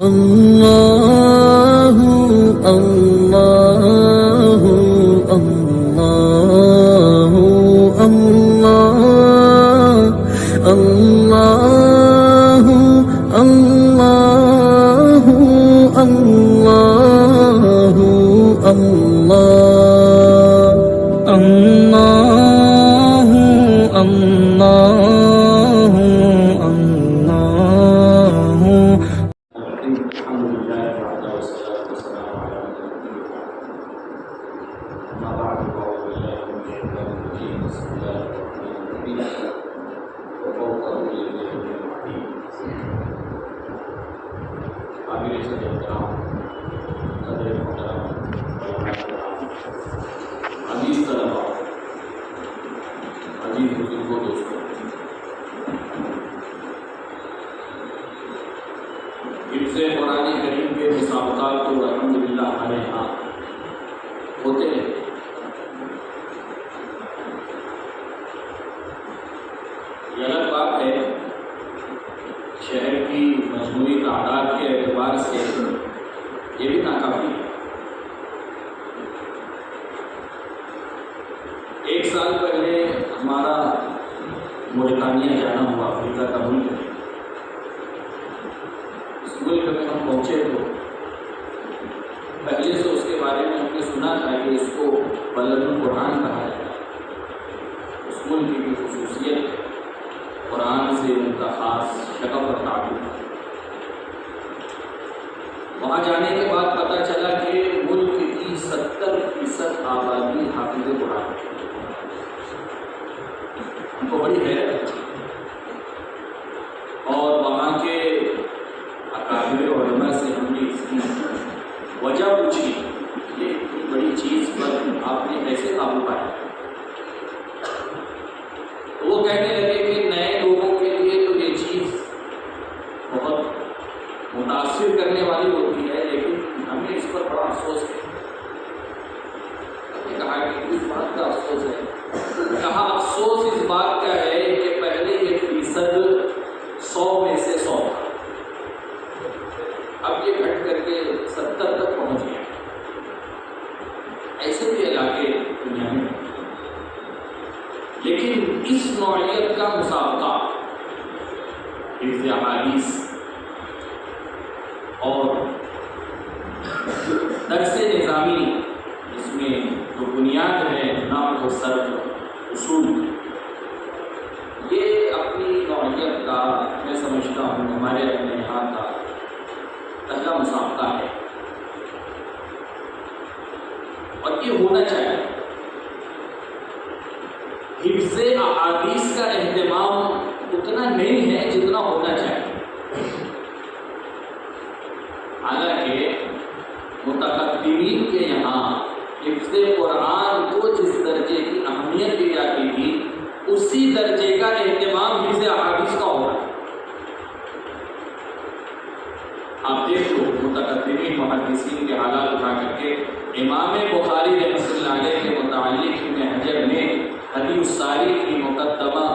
اللہ اللہ اللہ اللہ اللہ اللہ اللہ اللہ اللہ حفظ قرآن کریم کے مسابقات تو الحمدللہ ہمارے یہاں ہوتے ہیں۔ یہ الگ بات ہے، شہر کی مجموعی تعداد کے اعتبار سے یہ بھی ناکافی ہے۔ ایک سال پہلے ہمارا موریتانیہ جانا ہوا، افریقہ کا ملک ہے۔ اس ملک میں ہم پہنچے تو پہلے سے اس کے بارے میں ہم نے سنا تھا کہ اس کو بلد القرآن کہا جاتا ہے۔ اس ملک کی خصوصیت قرآن سے ان کا خاص شغف اور تعلق ہے۔ وہاں جانے کے بعد پتہ چلا کہ ملک کی 70% آبادی حافظ قرآن ہے۔ ہم کو بڑی حیرت ہے، اور وہاں کے اکابر علماء سے ہم نے اس کی وجہ پوچھی، یہ اتنی بڑی چیز پر آپ نے کیسے قابو پایا؟ تو وہ کہنے لگے کہ نئے لوگوں کے لیے تو یہ چیز بہت متاثر کرنے والی ہوتی ہے، لیکن ہمیں اس پر بڑا افسوس ہے۔ ہم نے کہا کہ اس بات کا افسوس ہے؟ کہا افسوس اس بات کا ہے کہ پہلے یہ فیصد 100 میں سے 100 تھا، اب یہ گھٹ کر کے 70 تک پہنچ گیا۔ ایسے بھی علاقے دنیا میں، لیکن اس نوعیت کا مسابقہ حفظ احادیث اور درس نظامی، اس میں جو بنیاد ہے نحو و صرف اصول، یہ اپنی نوعیت کا میں سمجھتا ہوں ہمارے اپنے یہاں کا پہلا مسابقہ ہے، اور یہ ہونا چاہیے۔ حفظ احادیث کا اہتمام اتنا نہیں ہے جتنا ہونا چاہیے۔ حالانکہ متقدمین کے یہاں حفظ قرآن کو جس درجے کی اہمیت دی جاتی تھی، اسی درجے کا اہتمام حفظ احادیث کا ہو رہا ہے۔ آپ دیکھ لو متقدمین محدثین کے حالات اٹھا کر کے، امام بخاری رحمۃ اللہ علیہ کے متعلق ابن حجر نے حدیث الساری کی مقدمہ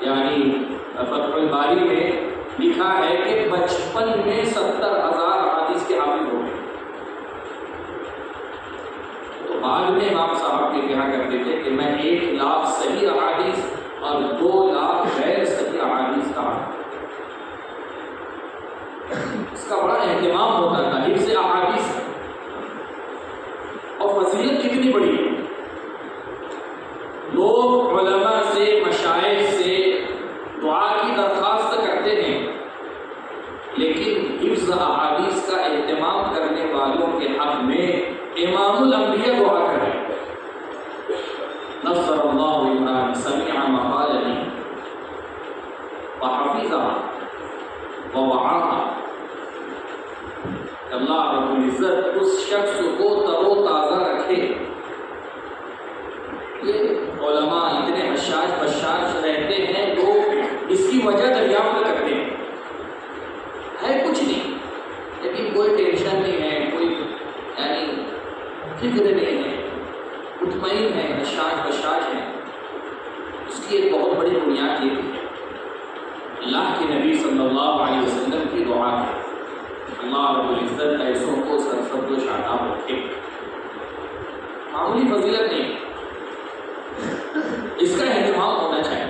یعنی فتح الباری میں لکھا ہے کہ 55 میں 70,000 احادیث کے حافظ ہو گئے۔ تو بعد میں امام صاحب یہ کہا کرتے تھے کہ میں 1 لاکھ صحیح احادیث اور 2 لاکھ غیر صحیح احادیث کا اس کا بڑا اہتمام ہوتا تھا حفظ احادیث، اور فضیلت کتنی بڑی ہے۔ لوگ علماء سے، مشائخ سے دعا کی درخواست کرتے ہیں، لیکن حفظ احادیث کا اہتمام کرنے والوں کے حق میں امام الانبیاء دعا کریں، نصر اللہ من سمع مقالتی وحفظها ووعاها۔ اللہ رب العزت اس شخص کو تر و تازہ رکھے۔ یہ علماء اتنے حشاش بشاش رہتے ہیں، لوگ اس کی وجہ دریافت کرتے ہیں، ہے کچھ نہیں، لیکن کوئی ٹینشن نہیں ہے، کوئی یعنی فکر نہیں ہے، مطمئن ہے، حشاش بشاش ہے۔ اس کی ایک بہت بڑی بنیاد یہ ہے اللہ کے نبی صلی اللہ علیہ وسلم کی دعا ہے، اللہ اللہ رب العزت ایسوں کو سرسبز و شاداب رکھے. معمولی فضیلت نہیں، اس کا اہتمام ہونا چاہیے.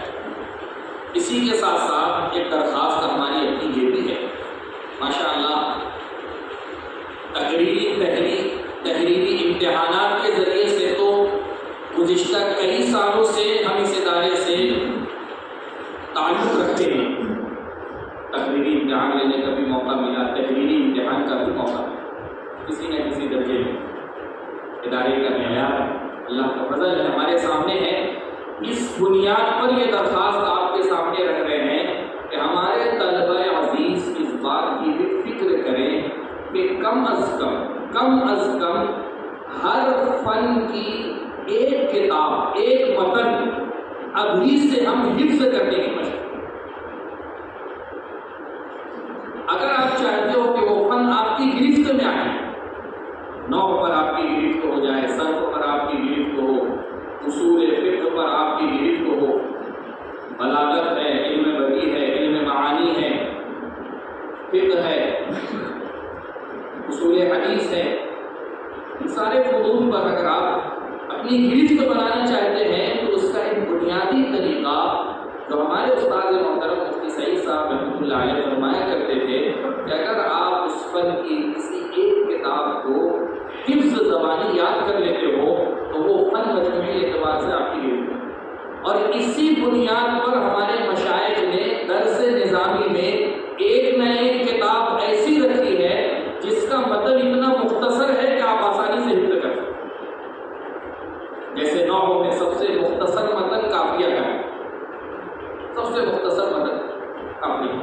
اسی کے ساتھ ساتھ ایک درخواست ہماری اپنی یہ بھی ہے، ماشاء اللہ تحریری امتحانات کے ذریعے سے تو گزشتہ کئی سالوں سے ہم اس ادارے سے تعلق رکھتے ہیں. تحریری امتحان لینے کا بھی موقع ملا، تحریری امتحان کا بھی موقع ملا، کسی نہ کسی درجے میں. ادارے کا معیار اللہ کا فضل ہے، ہمارے سامنے ہے. اس بنیاد پر یہ درخواست آپ کے سامنے رکھ رہے ہیں کہ ہمارے طلبہ عزیز اس بات کی بھی فکر کریں کہ کم از کم ہر فن کی ایک کتاب، ایک متن ابھی سے ہم حفظ کرنے کی مشق. اگر آپ چاہتے ہو کہ وہ فن آپ کی گرفت میں آئے، نحو پر آپ کی گرفت ہو جائے، صرف پر آپ کی گرفت ہو، اصول فقہ پر آپ کی گرفت ہو، بلاغت ہے، علم بدیع ہے، علم معانی ہے، فقہ ہے، اصول حدیث ہے، ان سارے فنون پر اگر آپ اپنی گرفت بنانا چاہتے ہیں تو اس کا ایک بنیادی طریقہ جو ہمارے استاد محترم مفتی سعید صاحب رحمۃ اللہ علیہ فرمایا کرتے تھے کہ اگر آپ اس فن کی کسی ایک کتاب کو حفظ زبانی یاد کر لیتے ہو تو وہ فن مجموعی اعتبار سے آپ کی گرفت ہے. اور اسی بنیاد پر ہمارے مشائخ نے درس نظامی میں ایک نہ ایک کتاب ایسی رکھی ہے جس کا مطلب اتنا مختصر ہے کہ آپ آسانی سے حفظ کر سکتے. جیسے نحو میں سب سے مختصر متن قافیہ کا ہے، سب سے مختصر متن قافیہ.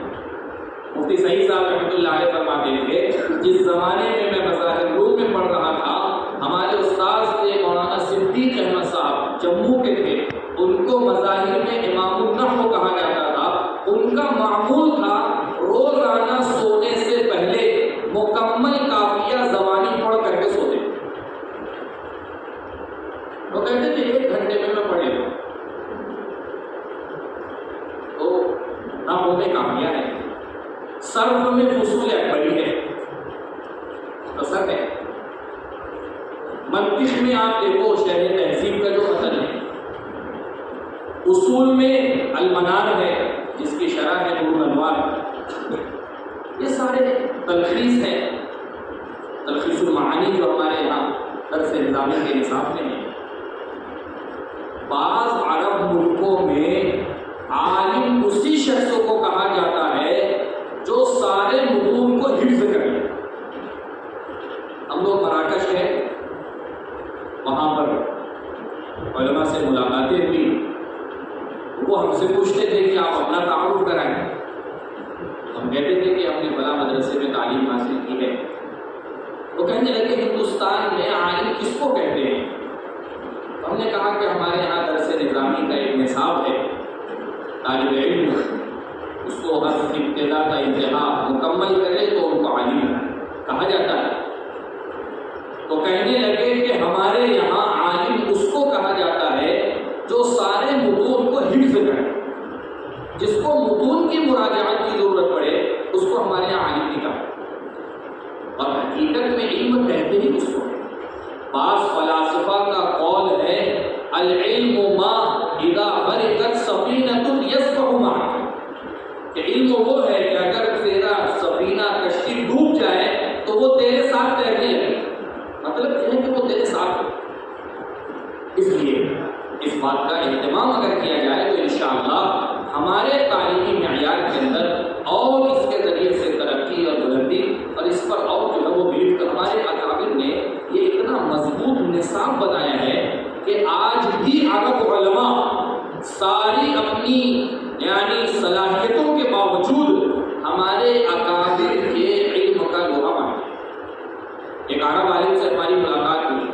مفتی سعید صاحب رحمۃ اللہ علیہ فرماتے تھے جس زمانے میں میں مظاہر روم میں پڑھ رہا تھا، ہمارے استاد تھے مولانا صدیق احمد صاحب، جموں کے تھے. ان کو مظاہر میں امام النحو کہا جاتا تھا. ان کا معمول تھا روزانہ سونے سے پہلے مکمل قافیہ زبانی پڑھ کر کے سوتے. وہ کہتے تھے 1 گھنٹے میں پڑھ لیتا ہوں. تو نحو میں قافیہ ہے، صرف میں فصول اکبری ہے، مختصر ہے. منطق میں آپ دیکھو شرح تہذیب کا جو متن ہے، اصول میں المنار ہے جس کی شرح ہے نور الانوار. یہ سارے تلخیص ہے، تلخیص المعانی جو ہمارے یہاں درس نظامی کے نصاب میں ہے. بعض عرب ملکوں میں عالم اسی شخص کو کہا جاتا ہے جو سارے متون کو حفظ کر لے. ہم لوگ مراکش ہے، وہاں پر علماء سے ملاقاتیں ہوئی. وہ ہم سے پوچھتے تھے کہ آپ اپنا تعارف کرائیں. ہم کہتے تھے کہ ہم نے فلاں مدرسے میں تعلیم حاصل کی ہے. وہ کہنے لگے ہندوستان میں عالم کس کو کہتے ہیں؟ ہم نے کہا کہ ہمارے یہاں درس نظامی کا ایک نصاب ہے، طالب علم اس کو ہر ابتدا کا انتہا مکمل کرے تو ان کو عالم کہا جاتا ہے. تو کہنے لگے کہ ہمارے یہاں عالم اس کو کہا جاتا ہے جو سارے متون کو حفظ کرے. جس کو متون کی مراجعت کی ضرورت پڑے اس کو ہمارے یہاں عالم نہیں کہا. اور حقیقت میں علم کہتے ہی اس کو. بعض فلاسفہ کا قول ہے العلم ما اذا غرقت سفینۃ یسبح معک، کہ علم وہ ہے کہ اگر تیرا سفینہ کشتی ڈوب جائے تو وہ تیرے ساتھ تیرنے لگے. مطلب یہ ہے کہ وہ تیرے ساتھ. اس لیے اس بات کا اہتمام اگر کیا جائے تو انشاءاللہ ہمارے تعلیمی معیار کے اندر اور اس کے ذریعے سے ترقی اور بلندی اور اس پر اور جو ہے وہ بلیو کر. ہمارے اکابر نے یہ اتنا مضبوط نصاب بنایا ہے کہ آج بھی عرب علماء ساری اپنی یعنی صلاحیتوں کے باوجود ہمارے اکابر کے علم کا لوہا مانتے. ایک عرب عالم سے ہماری ملاقات ہوئی،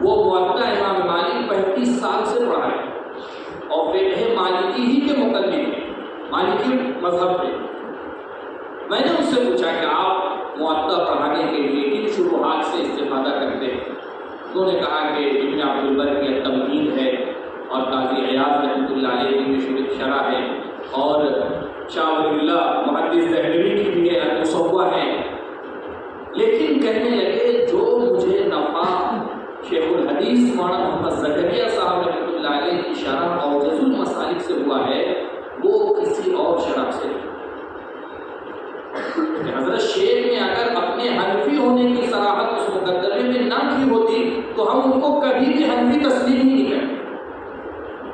وہ موطا امام مالک 35 سال سے پڑھا ہے اور فقہ مالکی ہی کے مقلد ہیں، مالکی مذہب پہ. میں نے ان سے پوچھا کہ آپ موطا پڑھانے کے لیے کن شروحات سے استفادہ کرتے ہیں؟ انہوں نے کہا کہ ابن عبد البر کی التمہید ہے اور قاضی عیاض رحمۃ اللہ علیہ کی شرح ہے اور شاہ ولی اللہ محدث دہلوی کی بھی ہے المصوہ ہے. لیکن کہنے لگے جو مجھے نفع شیخ الحدیث مولانا محمد زکریا صاحب رحمۃ اللہ علیہ کی شرح اوجز المسالک سے ہوا ہے وہ کسی اور شرح سے حضرت شیخ نے اگر اپنے حنفی ہونے کی صراحت اس مقدمے میں نہ کی ہوتی تو ہم ان کو کبھی بھی حنفی تسلیم ہی نہیں کرتے۔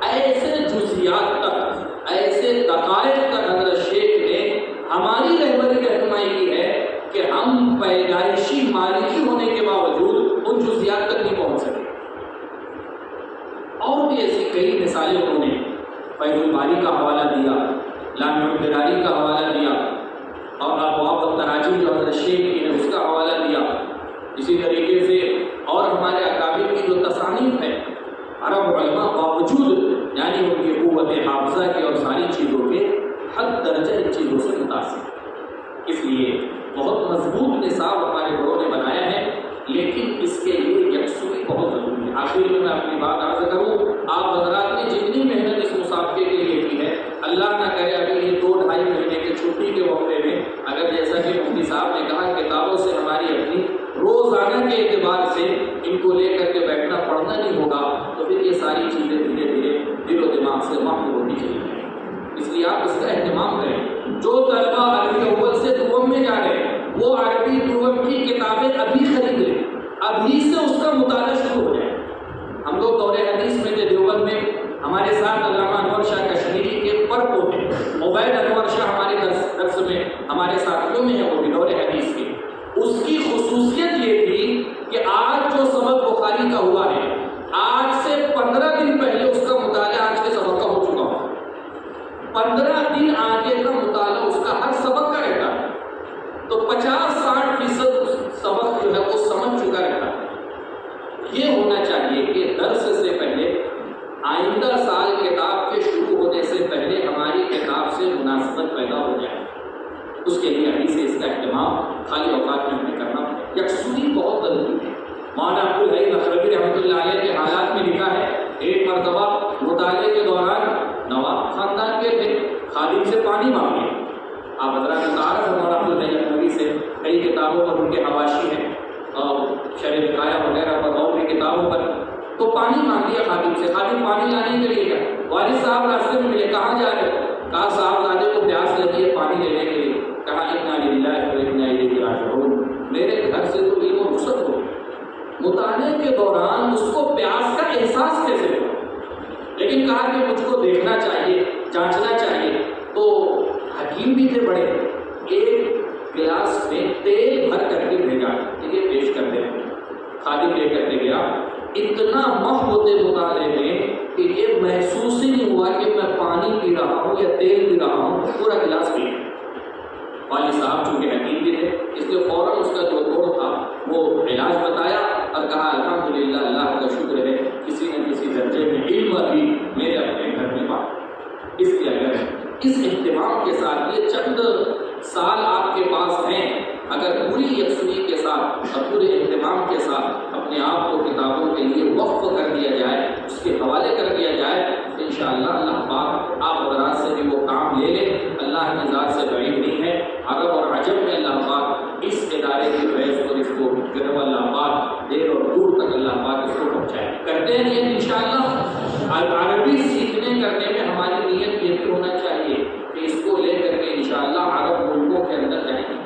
ایسے جزیات تک، ایسے دقائق تک حضرت شیخ نے ہماری رہنمائی کی ہے کہ ہم پیدائشی مالکی ہونے کے باوجود ان جزیات تک نہیں پہنچ سکے۔ اور بھی ایسی کئی مثالیں انہوں نے فیض الباری کا حوالہ دیا، لامع البراری کا حوالہ دیا، اور ابواب التراجم جو حضرت شیخ کی ہے اس کا حوالہ دیا۔ اسی طریقے سے اور ہمارے اکابر کی جو تصانیف ہے، عرب علماء باوجود یعنی ان کی قوت حافظہ کی اور ساری چیزوں کے حد درجہ ان چیزوں سے متاثر، اس لیے بہت مضبوط نصاب ہمارے بڑوں نے بنایا ہے، لیکن اس کے لیے یکسوئی بہت ضروری ہے۔ آخر میں اپنی بات عرض کروں، آپ حضرات نے جتنی محنت اس مسابقے کے لیے کی ہے، اللہ نہ کرے ابھی یہ 2-2.5 مہینے کے چھٹی کے وقفے میں اگر جیسا کہ مفتی صاحب نے کہا کتابوں سے ہماری اپنی روزانہ کے اعتبار سے ان کو لے کر کے بیٹھنا پڑھنا نہیں ہوگا تو پھر یہ ساری چیزیں دھیرے دھیرے دل و دماغ سے محو ہوتی چلی جائیں۔ اس لیے آپ اس کا اہتمام کریں۔ جو طلبہ عربی اول سے دوم میں جا رہے ہیں وہ عربی دوم کی کتابیں ابھی خرید لیں، ابھی سے اس کا مطالعہ شروع ہو جائے۔ ہم لوگ دور حدیث میں تھے دیوبند میں، ہمارے ساتھ علامہ انور شاہ کشمیری کے پر پوتے عبید انور شاہ ہمارے درس میں ہمارے ساتھیوں میں ہے، وہ بھی دور حدیث کے۔ اس کی خصوصیت یہ تھی کہ آج جو سبق بخاری کا ہوا ہے، آج سے 15 دن پہلے اس کا مطالعہ آج کے سبق کا ہو چکا ہو۔ 15 دن آگے کا مطالعہ اس کا ہر سبق کا رہتا ہے، تو 50-60% سبق جو ہے وہ سمجھ چکا رہتا ہے۔ یہ ہونا چاہیے کہ درس سے پہلے آئندہ سال کتاب کے شروع ہونے سے پہلے ہماری کتاب سے مناسبت پیدا ہو جائے۔ اس کے لیے ابھی سے اس کا اہتمام خالی اوقات میں ہمیں کرنا یکسوئی بہت ضروری ہے۔ مولانا عبدالحی مخربی رحمۃ اللہ علیہ کے حالات میں لکھا ہے، ایک مرتبہ مطالعے کے دوران نواب خاندان کے تھے، خادم سے پانی مانگے۔ آپ حضرات متعارف ہیں مولانا عبدالحی مخربی سے، کئی کتابوں پر ان کے حواشی ہیں اور شرح وقایہ وغیرہ پر اور بھی کتابوں پر۔ تو پانی مانگ لیا خادم سے، خادم پانی لانے کے لیے گیا، والد صاحب راستے میں ملے، کہاں جا رہے ہو؟ کہا صاحب زادے کو پیاس لگی ہے پانی لینے کے لیے۔ کہا انا للہ و انا الیہ راجعون، میرے گھر سے تو علم و رخصت ہو۔ مطالعے کے دوران اس کو پیاس کا احساس کیسے ہوا؟ لیکن کہا کہ مجھ کو دیکھنا چاہیے، جانچنا چاہیے۔ تو حکیم بھی تھے بڑے، ایک گلاس میں تیل بھر کر کے بھیجا کہ یہ پیش کر دیں۔ خادم لے کر کے گیا، اتنا مح ہوتے مطالعے میں کہ یہ محسوس ہی نہیں ہوا کہ میں پانی پی رہا ہوں یا تیل پی رہا ہوں، پورا گلاس پی۔ والد صاحب چونکہ حکیم بھی تھے، اس لیے فوراً اس کا جو توڑ تھا وہ علاج بتایا اور کہا الحمدللہ اللہ کا شکر ہے کسی نہ کسی درجے میں علم ابھی میرے اپنے گھر میں بات۔ اس لیے اگر اس اہتمام کے ساتھ یہ چند سال آپ کے پاس ہیں، اگر پوری یکسوئی کے ساتھ اور پورے اہتمام کے ساتھ اپنے آپ کو کتابوں کے لیے وقف کر دیا جائے، اس کے حوالے کر دیا جائے، تو انشاءاللہ اللہ پاک آپ حضرات سے بھی وہ کام لے لیں۔ اللہ کی ذات سے بعید نہیں ہے۔ عرب اور عجم میں اللہ پاک اس ادارے کی فیض اور اس کو جو ہے اللہ پاک دیر اور دور تک اللہ پاک اس کو پہنچائے۔ کرتے ہیں یہ انشاءاللہ۔ عربی سیکھنے کرنے میں ہماری نیت یہ بھی ہونا چاہیے کہ اس کو لے کر کے انشاءاللہ عرب ملکوں کے اندر جائیں گے۔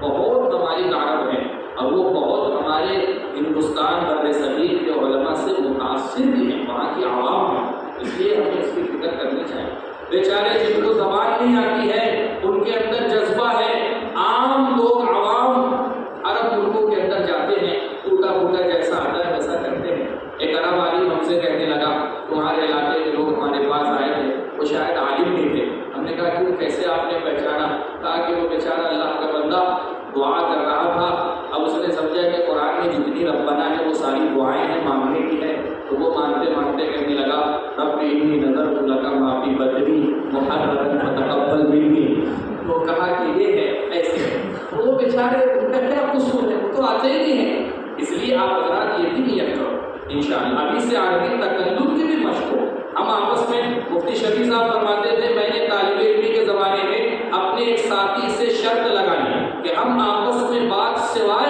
بہت ہماری عرب ہیں اور وہ بہت ہمارے ہندوستان بر صغیر کے علماء سے متاثر بھی ہیں، وہاں کی عوام ہیں، اس لیے ہمیں اس کی فکر کرنی چاہیے۔ بیچارے جن کو زبان نہیں آتی ہے ان کے اندر جذبہ ہے، عام لوگ عوام عرب ملکوں کے اندر جاتے ہیں، ٹوٹا پھوٹا جیسا آتا ہے ویسا کرتے ہیں۔ ایک عرب عالم ہم سے کہنے لگا، تمہارے علاقے کے لوگ ہمارے پاس آئے تھے، وہ شاید عالم نہیں تھے۔ ہم نے کہا کیوں، کیسے آپ نے پہچانا؟ کہا کہ وہ بیچارہ اللہ کا بندہ دعا کر رہا تھا، اب اس نے سمجھا کہ قرآن میں جتنی ربنا ہے وہ ساری دعائیں ہیں، مانگنے کی ہے، تو وہ مانتے مانگتے کہنے لگا رب انی نذرت لک ما فی بدنی محررا فتقبل منی۔ تو کہا کہ یہ ہے ایسے ہے، وہ بیچارے ان کا کیا قصور ہے، وہ تو آتے ہی نہیں ہیں۔ اس لیے آپ حضرات یہ بھی نیت کرو انشاءاللہ، ابھی سے عربی تکلم کی بھی مشق ہو۔ ہم آپس میں مفتی شفیع صاحب فرماتے تھے، میں نے طالب علمی کے زمانے میں اپنے ایک ساتھی سے شرط لگائی کہ ہم آپس میں بات سوائے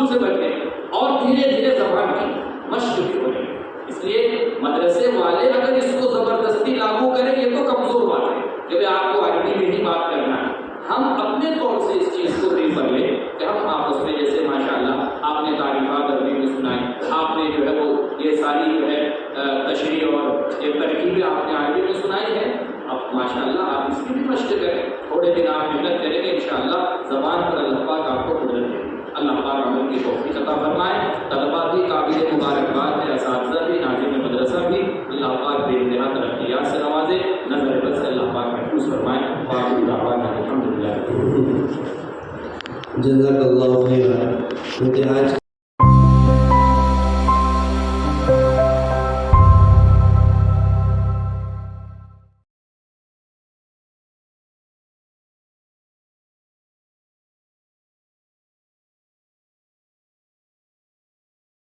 سے بچیں اور دھیرے دھیرے زبان کی مشق بھی ہو رہی ہے. اس لیے مدرسے والے اگر اس کو زبردستی لاگو کریں یہ تو کمزور بات ہے کہ آپ کو عربی میں ہی بات کرنا ہے. ہم اپنے طور سے اس چیز کو ریفر لیں کہ ہم آپس میں جیسے ماشاءاللہ آپ نے تعریفات عربی میں سنائی, آپ نے جو ہے وہ یہ ساری جو ہے تشریح اور یہ ترکیبیں آپ نے عربی میں سنائی ہے. اب ماشاءاللہ آپ اس کی بھی مشق کریں, تھوڑے دن آپ محنت کریں گے انشاءاللہ زبان پر اللہ پاک آپ کو قدرت دے گی. اللہ پاک عمل کی توفیق عطا فرمائے. طلباء بھی قابل مبارکباد ہے, اساتذہ بھی, ناظرین مدرسہ بھی, اللہ پاک بے انتہا ترقیات سے نوازے, نظر بد سے اللہ پاک محفوظ فرمائے. وآخر دعوانا الحمدللہ. جزاک اللہ خیرا. کیونکہ آج